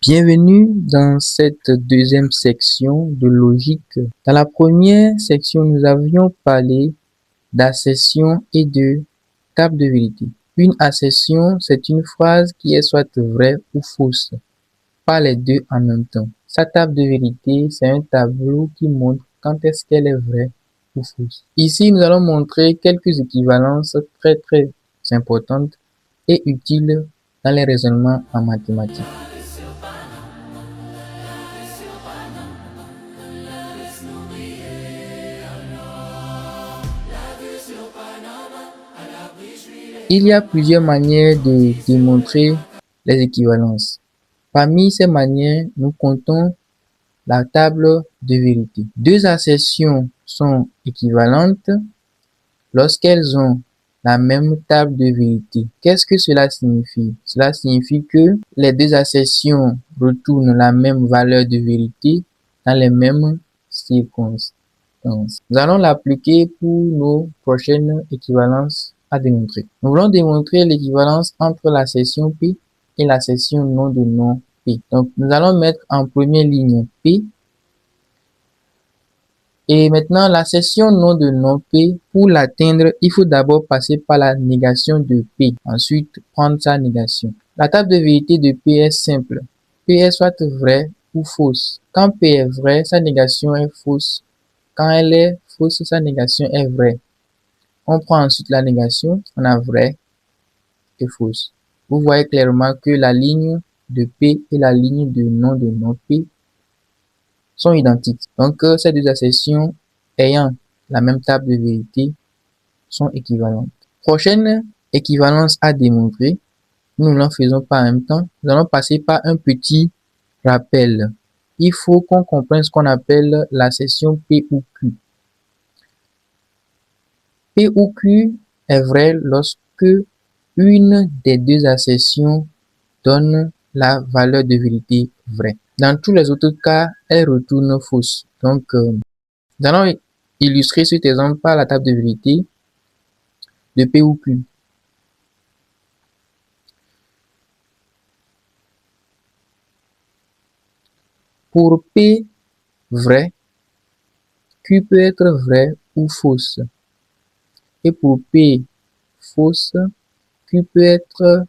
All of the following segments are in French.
Bienvenue dans cette deuxième section de logique. Dans la première section, nous avions parlé d'accession et de table de vérité. Une accession, c'est une phrase qui est soit vraie ou fausse, pas les deux en même temps. Sa table de vérité, c'est un tableau qui montre quand est-ce qu'elle est vraie ou fausse. Ici, nous allons montrer quelques équivalences très importantes et utiles dans les raisonnements en mathématiques. Il y a plusieurs manières de démontrer les équivalences. Parmi ces manières, nous comptons la table de vérité. Deux assertions sont équivalentes lorsqu'elles ont la même table de vérité. Qu'est-ce que cela signifie? Cela signifie que les deux assertions retournent la même valeur de vérité dans les mêmes circonstances. Nous allons l'appliquer pour nos prochaines équivalences à démontrer. Nous voulons démontrer l'équivalence entre la section P et la section nom de nom P. Donc, nous allons mettre en première ligne P. Et maintenant, la section nom de nom P, pour l'atteindre, il faut d'abord passer par la négation de P. Ensuite, prendre sa négation. La table de vérité de P est simple. P est soit vrai ou fausse. Quand P est vrai, sa négation est fausse. Quand elle est fausse, sa négation est vraie. On prend ensuite la négation, on a vrai et fausse. Vous voyez clairement que la ligne de P et la ligne de nom P sont identiques. Donc, ces deux assertions ayant la même table de vérité sont équivalentes. Prochaine équivalence à démontrer, nous ne l'en faisons pas en même temps. Nous allons passer par un petit rappel. Il faut qu'on comprenne ce qu'on appelle la section P ou Q. P ou Q est vrai lorsque une des deux assertions donne la valeur de vérité vraie. Dans tous les autres cas, elle retourne fausse. Donc, nous allons illustrer cet exemple par la table de vérité de P ou Q. Pour P vrai, Q peut être vrai ou fausse. Et pour P fausse, Q peut être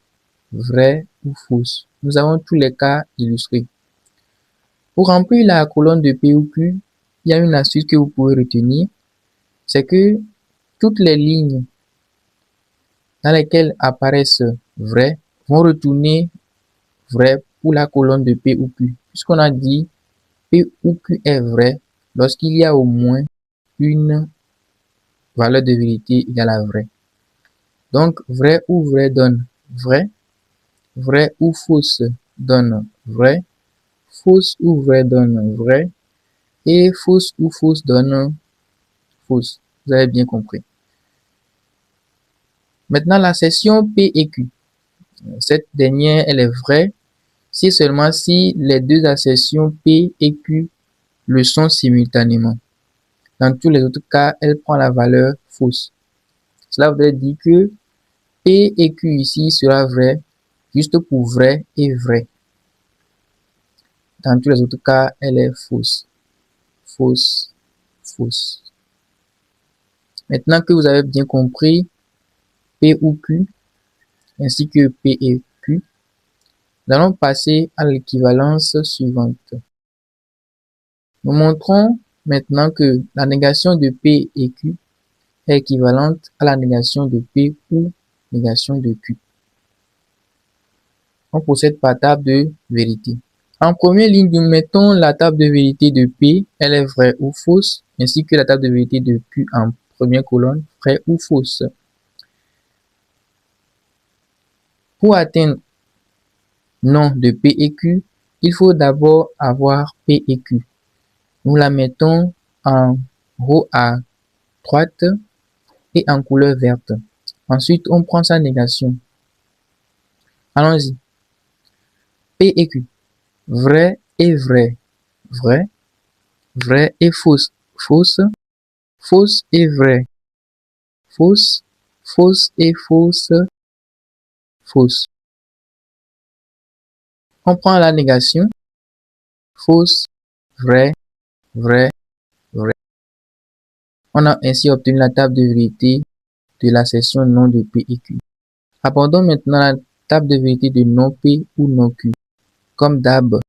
vrai ou fausse. Nous avons tous les cas illustrés. Pour remplir la colonne de P ou Q, il y a une astuce que vous pouvez retenir. C'est que toutes les lignes dans lesquelles apparaissent vrai vont retourner vrai pour la colonne de P ou Q. Puisqu'on a dit P ou Q est vrai lorsqu'il y a au moins une valeur de vérité égale à vrai. Donc, vrai ou vrai donne vrai. Vrai ou fausse donne vrai. Fausse ou vrai donne vrai. Et fausse ou fausse donne fausse. Vous avez bien compris. Maintenant, la section P et Q. Cette dernière, elle est vraie si seulement si les deux assertions P et Q le sont simultanément. Dans tous les autres cas, elle prend la valeur fausse. Cela voudrait dire que P et Q ici sera vrai juste pour vrai et vrai. Dans tous les autres cas, elle est fausse. Fausse, fausse. Maintenant que vous avez bien compris P ou Q, ainsi que P et Q, nous allons passer à l'équivalence suivante. Nous montrons maintenant que la négation de P et Q est équivalente à la négation de P ou négation de Q. On procède par table de vérité. En première ligne, nous mettons la table de vérité de P, elle est vraie ou fausse, ainsi que la table de vérité de Q en première colonne, vraie ou fausse. Pour atteindre nom de P et Q, il faut d'abord avoir P et Q. Nous la mettons en haut à droite et en couleur verte. Ensuite, on prend sa négation. Allons-y. P et Q. Vrai et vrai. Vrai. Vrai et fausse. Fausse. Fausse et vrai. Fausse. Fausse et fausse. Fausse. On prend la négation, fausse, vrai, vrai, vrai. On a ainsi obtenu la table de vérité de la section non de P et Q. Abordons maintenant la table de vérité de non P ou non Q. Comme d'hab,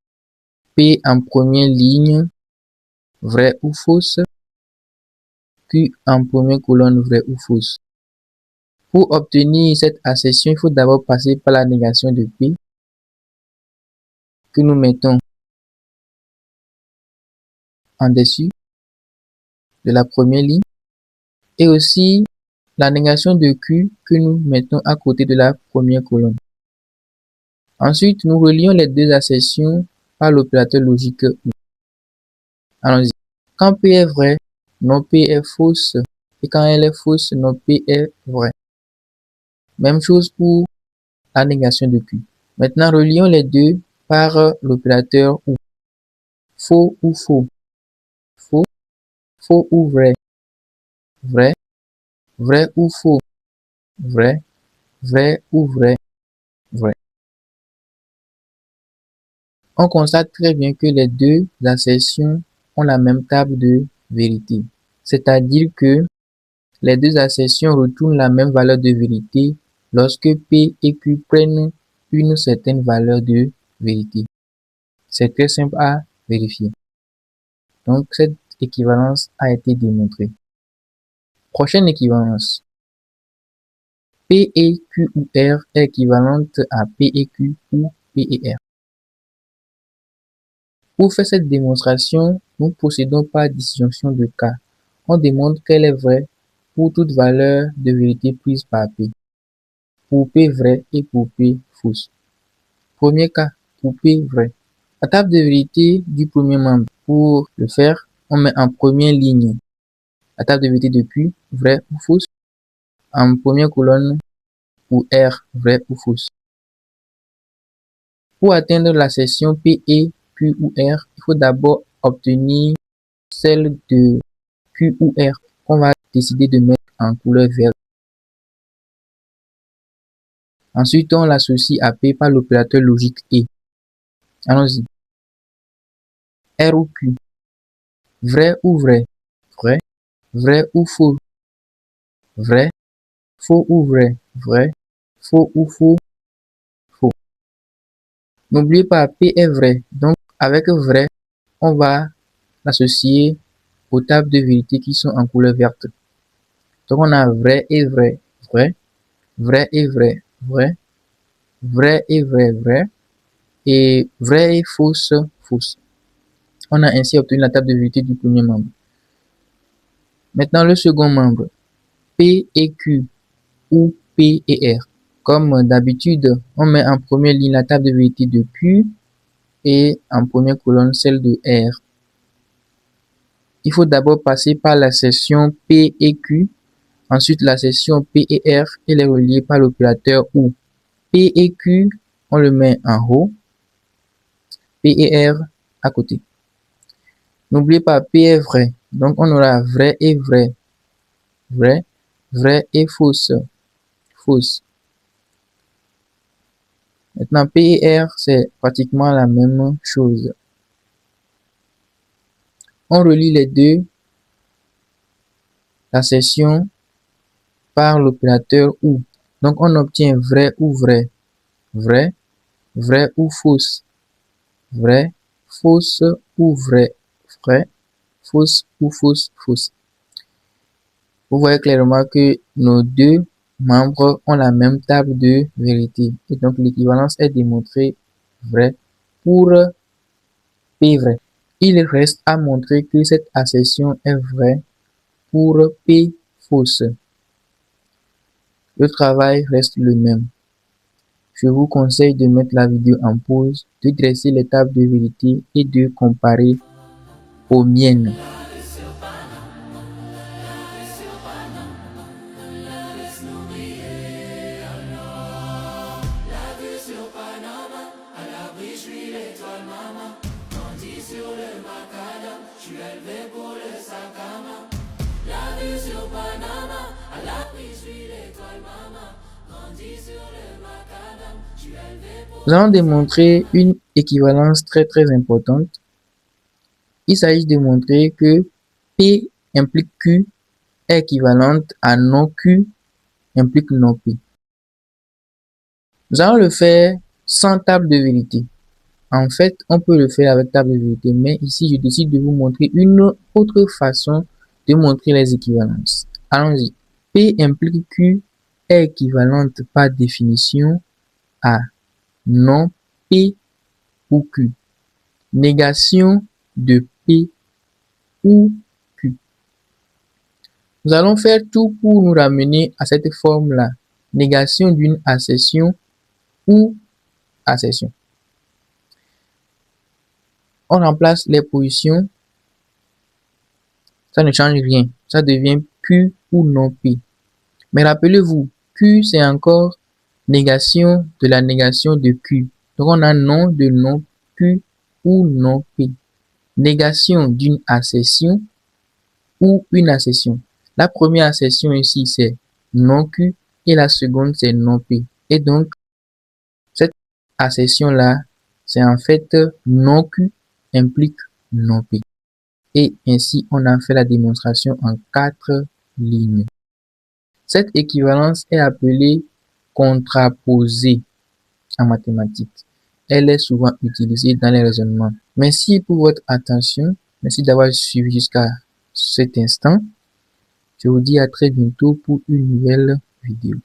P en première ligne, vrai ou fausse, Q en première colonne, vrai ou fausse. Pour obtenir cette accession, il faut d'abord passer par la négation de P que nous mettons en dessus de la première ligne et aussi la négation de Q que nous mettons à côté de la première colonne. Ensuite, nous relions les deux accessions par l'opérateur logique OU. Allons-y. Quand P est vrai, non P est fausse et quand elle est fausse, non P est vrai. Même chose pour la négation de Q. Maintenant, relions les deux par l'opérateur OU. Faux ou faux. Faux, faux ou vrai. Vrai, vrai ou faux. Vrai, vrai ou vrai. Vrai. On constate très bien que les deux assertions ont la même table de vérité. C'est-à-dire que les deux assertions retournent la même valeur de vérité lorsque P et Q prennent une certaine valeur de vérité. C'est très simple à vérifier. Donc, cette équivalence a été démontrée. Prochaine équivalence. P et Q ou R est équivalente à P et Q ou P et R. Pour faire cette démonstration, nous procédons par disjonction de cas. On démontre qu'elle est vraie pour toute valeur de vérité prise par P. Pour P vrai et pour P fausse. Premier cas, pour P vrai. La table de vérité du premier membre. Pour le faire, on met en première ligne la table de vérité de Q, vrai ou fausse. En première colonne, pour R, vrai ou fausse. Pour atteindre la section P et Q ou R, il faut d'abord obtenir celle de Q ou R qu'on va décider de mettre en couleur verte. Ensuite, on l'associe à P par l'opérateur logique et. Allons-y. R ou Q. Vrai ou vrai. Vrai. Vrai ou faux. Vrai. Faux ou vrai. Vrai. Faux ou faux. Faux. N'oubliez pas, P est vrai. Donc, avec vrai, on va l'associer aux tables de vérité qui sont en couleur verte. Donc, on a vrai et vrai. Vrai. Vrai et vrai. Vrai. Vrai et vrai. Vrai. Et vrai et fausse. Fausse. On a ainsi obtenu la table de vérité du premier membre. Maintenant, le second membre, P et Q ou P et R. Comme d'habitude, on met en première ligne la table de vérité de Q et en première colonne celle de R. Il faut d'abord passer par la section P et Q, ensuite la section P et R et les relier par l'opérateur OU. P et Q, on le met en haut, P et R à côté. N'oubliez pas, P est vrai, donc on aura vrai et vrai. Vrai, vrai et fausse. Fausse. Maintenant, P et R, c'est pratiquement la même chose. On relie les deux assertions par l'opérateur OU. Donc, on obtient vrai ou vrai. Vrai, vrai ou fausse. Vrai, fausse ou vrai. Vrai, fausse ou fausse, fausse. Vous voyez clairement que nos deux membres ont la même table de vérité. Et donc, l'équivalence est démontrée vrai pour P vrai. Il reste à montrer que cette assertion est vraie pour P fausse. Le travail reste le même. Je vous conseille de mettre la vidéo en pause, de dresser les tables de vérité et de comparer aux miennes. La vue sur Panama, à l'abri, je suis l'étoile, maman. Nous allons démontrer une équivalence très importante. Il s'agit de montrer que P implique Q est équivalente à non Q implique non P. Nous allons le faire sans table de vérité. En fait, on peut le faire avec table de vérité, mais ici, je décide de vous montrer une autre façon de montrer les équivalences. Allons-y. P implique Q est équivalente par définition à non P ou Q. Négation de P ou Q. Nous allons faire tout pour nous ramener à cette forme-là. Négation d'une assertion ou assertion. On remplace les positions. Ça ne change rien. Ça devient Q ou non P. Mais rappelez-vous, Q, c'est encore négation de la négation de Q. Donc, on a non de non Q ou non P. Négation d'une assertion ou une assertion. La première assertion ici, c'est non Q et la seconde, c'est non P. Et donc, cette assertion-là, c'est en fait non Q implique non P. Et ainsi, on a fait la démonstration en 4 lignes. Cette équivalence est appelée contraposée en mathématiques. Elle est souvent utilisée dans les raisonnements. Merci pour votre attention. Merci d'avoir suivi jusqu'à cet instant. Je vous dis à très bientôt pour une nouvelle vidéo.